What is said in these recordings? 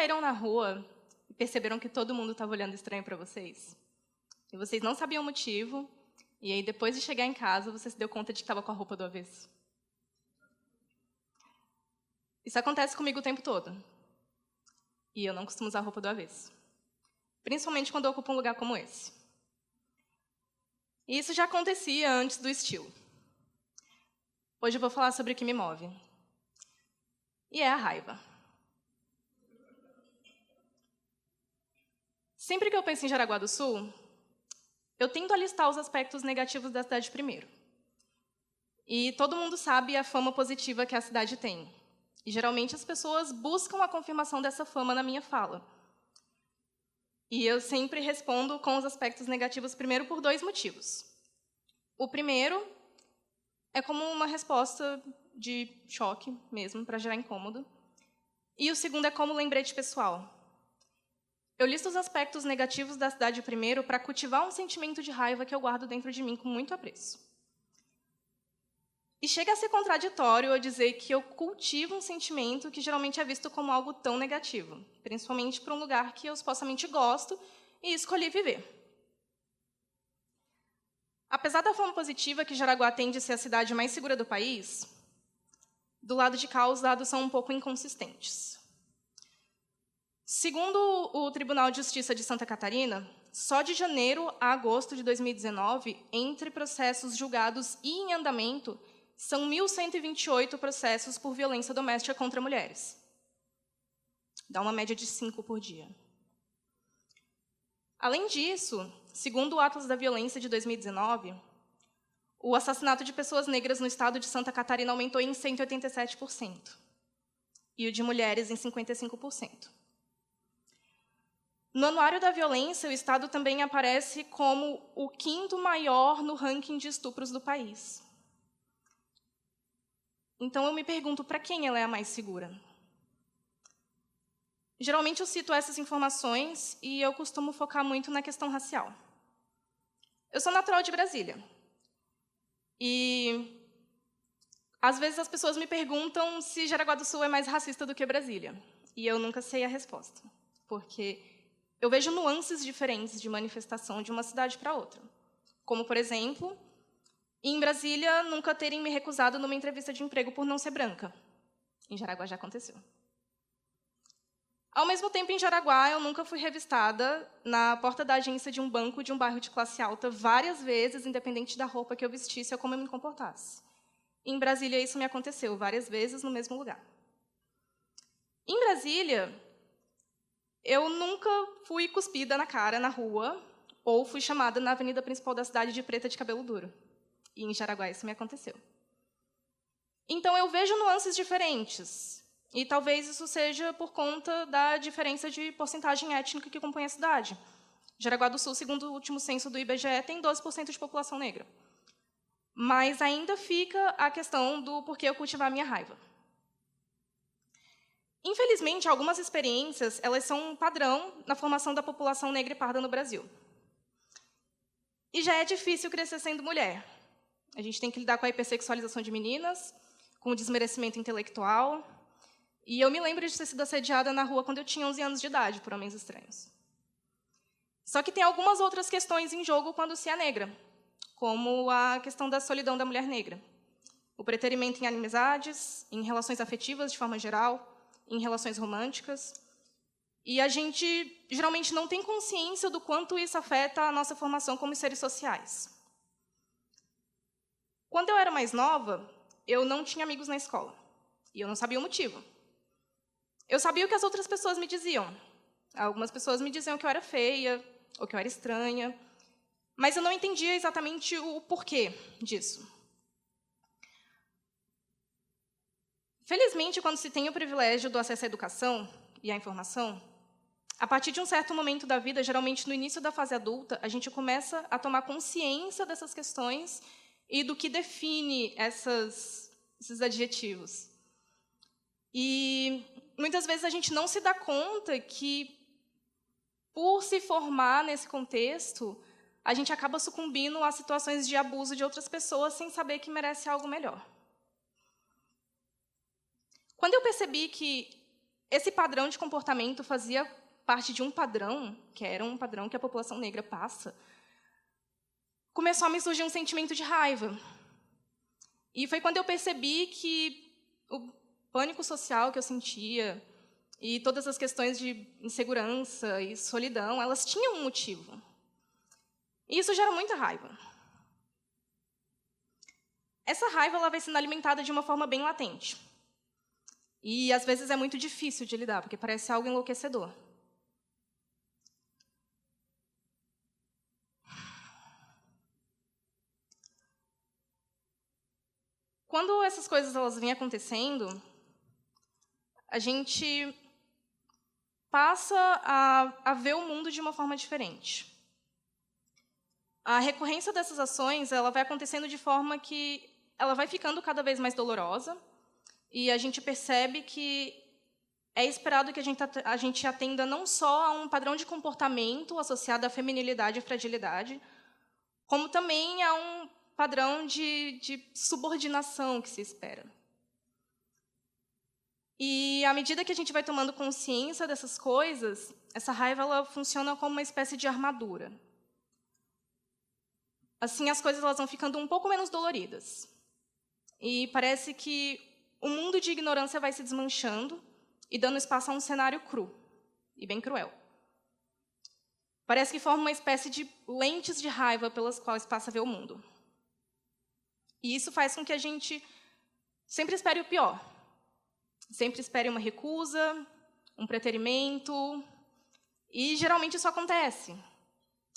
saíram na rua e perceberam que todo mundo estava olhando estranho para vocês? E vocês não sabiam o motivo, e aí, depois de chegar em casa, você se deu conta de que estava com a roupa do avesso? Isso acontece comigo o tempo todo. E eu não costumo usar roupa do avesso. Principalmente quando eu ocupo um lugar como esse. E isso já acontecia antes do estilo. Hoje eu vou falar sobre o que me move. E é a raiva. Sempre que eu penso em Jaraguá do Sul, eu tento alistar os aspectos negativos da cidade primeiro. E todo mundo sabe a fama positiva que a cidade tem. E, geralmente, as pessoas buscam a confirmação dessa fama na minha fala. E eu sempre respondo com os aspectos negativos primeiro por 2 motivos. O primeiro é como uma resposta de choque mesmo, para gerar incômodo. E o segundo é como lembrete pessoal. Eu listo os aspectos negativos da cidade primeiro para cultivar um sentimento de raiva que eu guardo dentro de mim com muito apreço. E chega a ser contraditório eu dizer que eu cultivo um sentimento que geralmente é visto como algo tão negativo, principalmente para um lugar que eu supostamente gosto e escolhi viver. Apesar da fama positiva que Jaraguá tem de ser a cidade mais segura do país, do lado de cá os dados são um pouco inconsistentes. Segundo o Tribunal de Justiça de Santa Catarina, só de janeiro a agosto de 2019, entre processos julgados e em andamento, são 1.128 processos por violência doméstica contra mulheres. Dá uma média de 5 por dia. Além disso, segundo o Atlas da Violência de 2019, o assassinato de pessoas negras no estado de Santa Catarina aumentou em 187%, e o de mulheres em 55%. No Anuário da Violência, o estado também aparece como o 5º maior no ranking de estupros do país. Então, eu me pergunto, para quem ela é a mais segura? Geralmente, eu cito essas informações e eu costumo focar muito na questão racial. Eu sou natural de Brasília. E, às vezes, as pessoas me perguntam se Jaraguá do Sul é mais racista do que Brasília. E eu nunca sei a resposta, porque eu vejo nuances diferentes de manifestação de uma cidade para outra. Como, por exemplo, em Brasília, nunca terem me recusado numa entrevista de emprego por não ser branca. Em Jaraguá já aconteceu. Ao mesmo tempo, em Jaraguá, eu nunca fui revistada na porta da agência de um banco de um bairro de classe alta várias vezes, independente da roupa que eu vestisse ou como eu me comportasse. Em Brasília, isso me aconteceu várias vezes no mesmo lugar. Em Brasília, eu nunca fui cuspida na cara na rua ou fui chamada na avenida principal da cidade de preta de cabelo duro. E em Jaraguá isso me aconteceu. Então, eu vejo nuances diferentes. E talvez isso seja por conta da diferença de porcentagem étnica que compõe a cidade. Jaraguá do Sul, segundo o último censo do IBGE, tem 12% de população negra. Mas ainda fica a questão do porquê eu cultivar a minha raiva. Infelizmente, algumas experiências elas são um padrão na formação da população negra e parda no Brasil. E já é difícil crescer sendo mulher. A gente tem que lidar com a hipersexualização de meninas, com o desmerecimento intelectual. E eu me lembro de ter sido assediada na rua quando eu tinha 11 anos de idade, por homens estranhos. Só que tem algumas outras questões em jogo quando se é negra, como a questão da solidão da mulher negra. O preterimento em amizades, em relações afetivas de forma geral, em relações românticas. E a gente geralmente não tem consciência do quanto isso afeta a nossa formação como seres sociais. Quando eu era mais nova, eu não tinha amigos na escola. E eu não sabia o motivo. Eu sabia o que as outras pessoas me diziam. Algumas pessoas me diziam que eu era feia, ou que eu era estranha, mas eu não entendia exatamente o porquê disso. Felizmente, quando se tem o privilégio do acesso à educação e à informação, a partir de um certo momento da vida, geralmente no início da fase adulta, a gente começa a tomar consciência dessas questões e do que define esses adjetivos. E muitas vezes a gente não se dá conta que, por se formar nesse contexto, a gente acaba sucumbindo a situações de abuso de outras pessoas sem saber que merece algo melhor. Quando eu percebi que esse padrão de comportamento fazia parte de um padrão, que era um padrão que a população negra passa, começou a me surgir um sentimento de raiva. E foi quando eu percebi que o pânico social que eu sentia e todas as questões de insegurança e solidão, elas tinham um motivo. E isso gera muita raiva. Essa raiva ela vai sendo alimentada de uma forma bem latente. E, às vezes, é muito difícil de lidar, porque parece algo enlouquecedor. Quando essas coisas elas vêm acontecendo, a gente passa a ver o mundo de uma forma diferente. A recorrência dessas ações ela vai acontecendo de forma que ela vai ficando cada vez mais dolorosa, e a gente percebe que é esperado que a gente atenda não só a um padrão de comportamento associado à feminilidade e fragilidade, como também a um padrão de subordinação que se espera. E, à medida que a gente vai tomando consciência dessas coisas, essa raiva ela funciona como uma espécie de armadura. Assim, as coisas elas vão ficando um pouco menos doloridas. E parece que o mundo de ignorância vai se desmanchando e dando espaço a um cenário cru e bem cruel. Parece que forma uma espécie de lentes de raiva pelas quais passa a ver o mundo. E isso faz com que a gente sempre espere o pior. Sempre espere uma recusa, um preterimento. E, geralmente, isso acontece.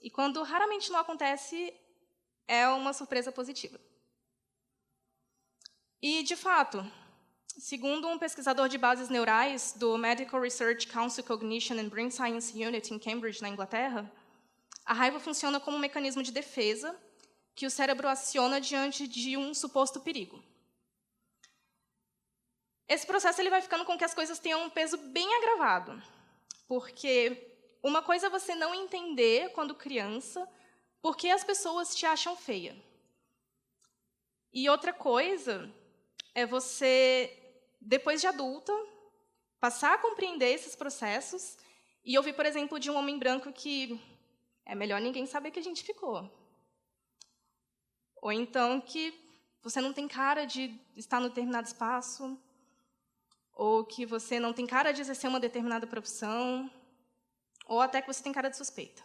E, quando raramente não acontece, é uma surpresa positiva. E, de fato, segundo um pesquisador de bases neurais do Medical Research Council Cognition and Brain Science Unit em Cambridge, na Inglaterra, a raiva funciona como um mecanismo de defesa que o cérebro aciona diante de um suposto perigo. Esse processo ele vai ficando com que as coisas tenham um peso bem agravado, porque uma coisa é você não entender, quando criança, por que as pessoas te acham feia. E outra coisa é você, depois de adulta, passar a compreender esses processos e ouvir, por exemplo, de um homem branco que é melhor ninguém saber que a gente ficou. Ou então que você não tem cara de estar no determinado espaço, ou que você não tem cara de exercer uma determinada profissão, ou até que você tem cara de suspeita.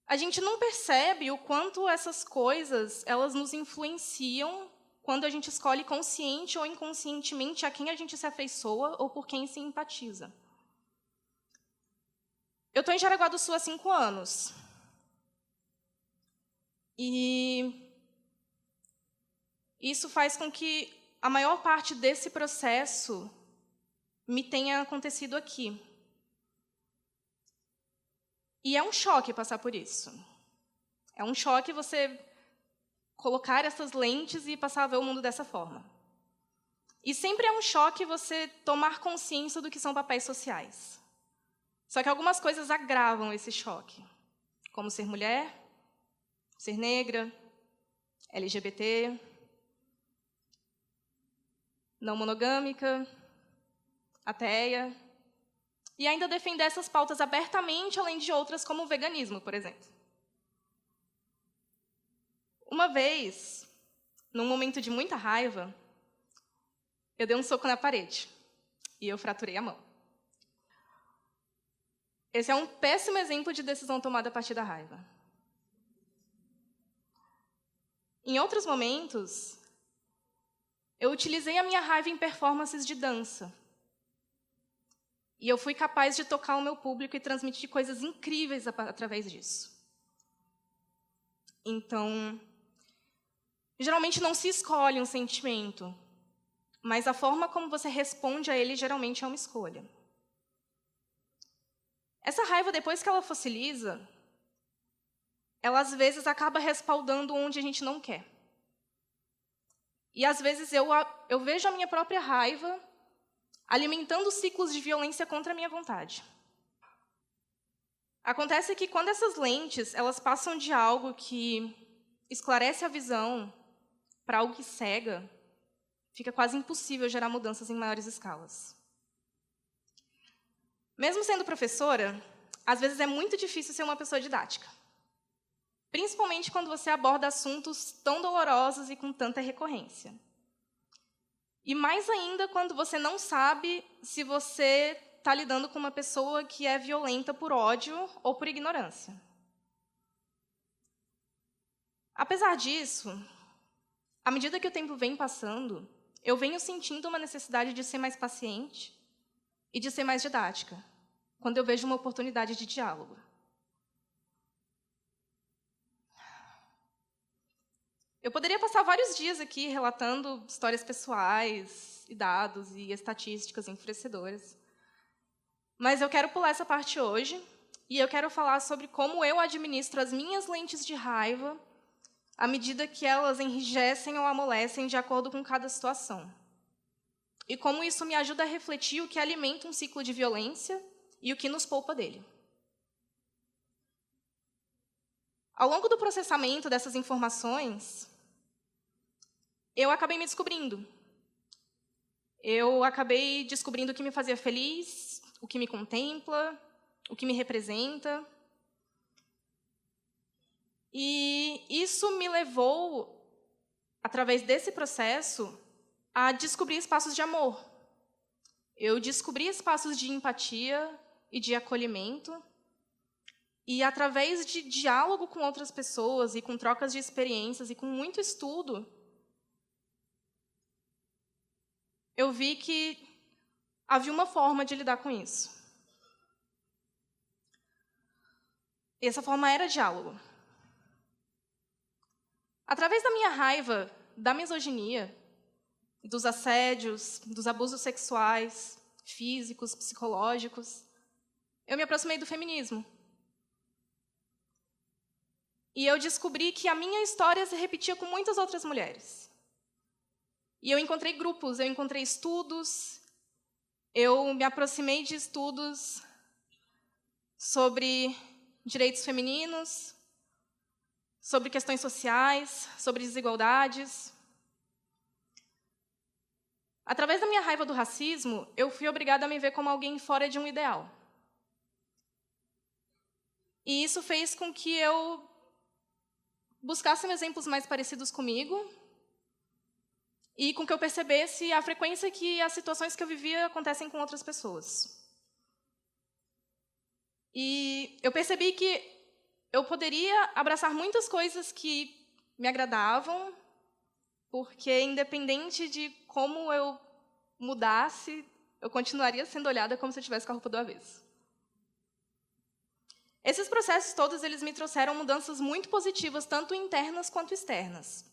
A gente não percebe o quanto essas coisas elas nos influenciam quando a gente escolhe consciente ou inconscientemente a quem a gente se afeiçoa ou por quem se empatiza. Eu estou em Jaraguá do Sul há 5 anos. E isso faz com que a maior parte desse processo me tenha acontecido aqui. E é um choque passar por isso. É um choque você colocar essas lentes e passar a ver o mundo dessa forma. E sempre é um choque você tomar consciência do que são papéis sociais. Só que algumas coisas agravam esse choque, como ser mulher, ser negra, LGBT, não monogâmica, ateia, e ainda defender essas pautas abertamente, além de outras, como o veganismo, por exemplo. Uma vez, num momento de muita raiva, eu dei um soco na parede e eu fraturei a mão. Esse é um péssimo exemplo de decisão tomada a partir da raiva. Em outros momentos, eu utilizei a minha raiva em performances de dança. E eu fui capaz de tocar o meu público e transmitir coisas incríveis através disso. Então, geralmente não se escolhe um sentimento, mas a forma como você responde a ele geralmente é uma escolha. Essa raiva, depois que ela fossiliza, ela às vezes acaba respaldando onde a gente não quer. E às vezes eu vejo a minha própria raiva alimentando ciclos de violência contra a minha vontade. Acontece que quando essas lentes elas passam de algo que esclarece a visão para algo que cega, Fica quase impossível gerar mudanças em maiores escalas. Mesmo sendo professora, às vezes é muito difícil ser uma pessoa didática. Principalmente quando você aborda assuntos tão dolorosos e com tanta recorrência. E mais ainda quando você não sabe se você está lidando com uma pessoa que é violenta por ódio ou por ignorância. Apesar disso, à medida que o tempo vem passando, eu venho sentindo uma necessidade de ser mais paciente e de ser mais didática, quando eu vejo uma oportunidade de diálogo. Eu poderia passar vários dias aqui relatando histórias pessoais, e dados e estatísticas enfurecedoras, mas eu quero pular essa parte hoje e eu quero falar sobre como eu administro as minhas lentes de raiva à medida que elas enrijecem ou amolecem de acordo com cada situação. E como isso me ajuda a refletir o que alimenta um ciclo de violência e o que nos poupa dele. Ao longo do processamento dessas informações, eu acabei me descobrindo. Eu acabei descobrindo o que me fazia feliz, o que me contempla, o que me representa. E isso me levou, através desse processo, a descobrir espaços de amor. Eu descobri espaços de empatia e de acolhimento. E, através de diálogo com outras pessoas e com trocas de experiências e com muito estudo, eu vi que havia uma forma de lidar com isso. E essa forma era diálogo. Através da minha raiva da misoginia, dos assédios, dos abusos sexuais, físicos, psicológicos, eu me aproximei do feminismo. E eu descobri que a minha história se repetia com muitas outras mulheres. E eu encontrei grupos, eu encontrei estudos, eu me aproximei de estudos sobre direitos femininos, sobre questões sociais, sobre desigualdades. Através da minha raiva do racismo, eu fui obrigada a me ver como alguém fora de um ideal. E isso fez com que eu buscasse exemplos mais parecidos comigo e com que eu percebesse a frequência que as situações que eu vivia acontecem com outras pessoas. E eu percebi que eu poderia abraçar muitas coisas que me agradavam, porque, independente de como eu mudasse, eu continuaria sendo olhada como se eu estivesse com a roupa do avesso. Esses processos todos eles me trouxeram mudanças muito positivas, tanto internas quanto externas.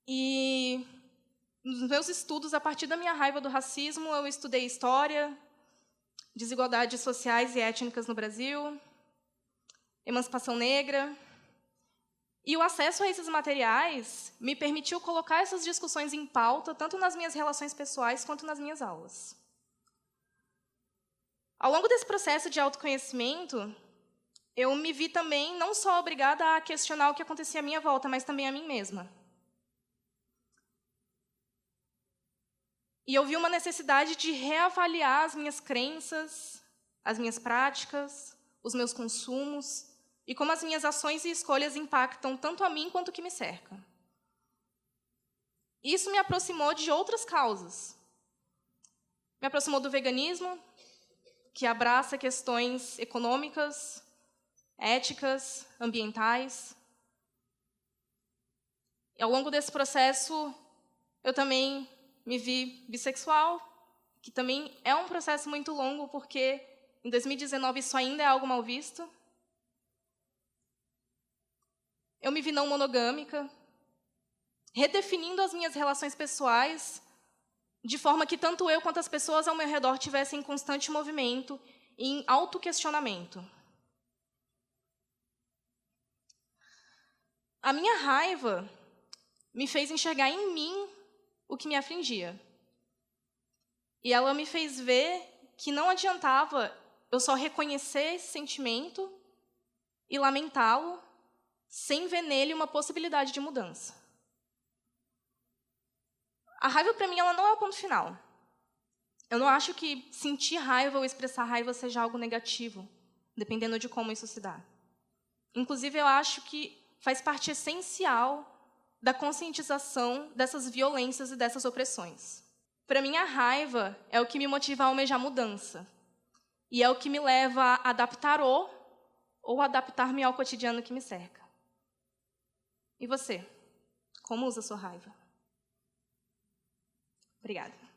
E nos meus estudos, a partir da minha raiva do racismo, eu estudei história, desigualdades sociais e étnicas no Brasil, emancipação negra. E o acesso a esses materiais me permitiu colocar essas discussões em pauta, tanto nas minhas relações pessoais quanto nas minhas aulas. Ao longo desse processo de autoconhecimento, eu me vi também não só obrigada a questionar o que acontecia à minha volta, mas também a mim mesma. E eu vi uma necessidade de reavaliar as minhas crenças, as minhas práticas, os meus consumos, e como as minhas ações e escolhas impactam tanto a mim quanto o que me cerca. Isso me aproximou de outras causas. Me aproximou do veganismo, que abraça questões econômicas, éticas, ambientais. E, ao longo desse processo, eu também me vi bissexual, que também é um processo muito longo, porque em 2019 isso ainda é algo mal visto. Eu me vi não monogâmica, redefinindo as minhas relações pessoais, de forma que tanto eu quanto as pessoas ao meu redor tivessem em constante movimento e em autoquestionamento. A minha raiva me fez enxergar em mim o que me afligia. E ela me fez ver que não adiantava eu só reconhecer esse sentimento e lamentá-lo, sem ver nele uma possibilidade de mudança. A raiva, para mim, ela não é o ponto final. Eu não acho que sentir raiva ou expressar raiva seja algo negativo, dependendo de como isso se dá. Inclusive, eu acho que faz parte essencial da conscientização dessas violências e dessas opressões. Para mim, a raiva é o que me motiva a almejar mudança. E é o que me leva a adaptar ou adaptar-me ao cotidiano que me cerca. E você? Como usa a sua raiva? Obrigada.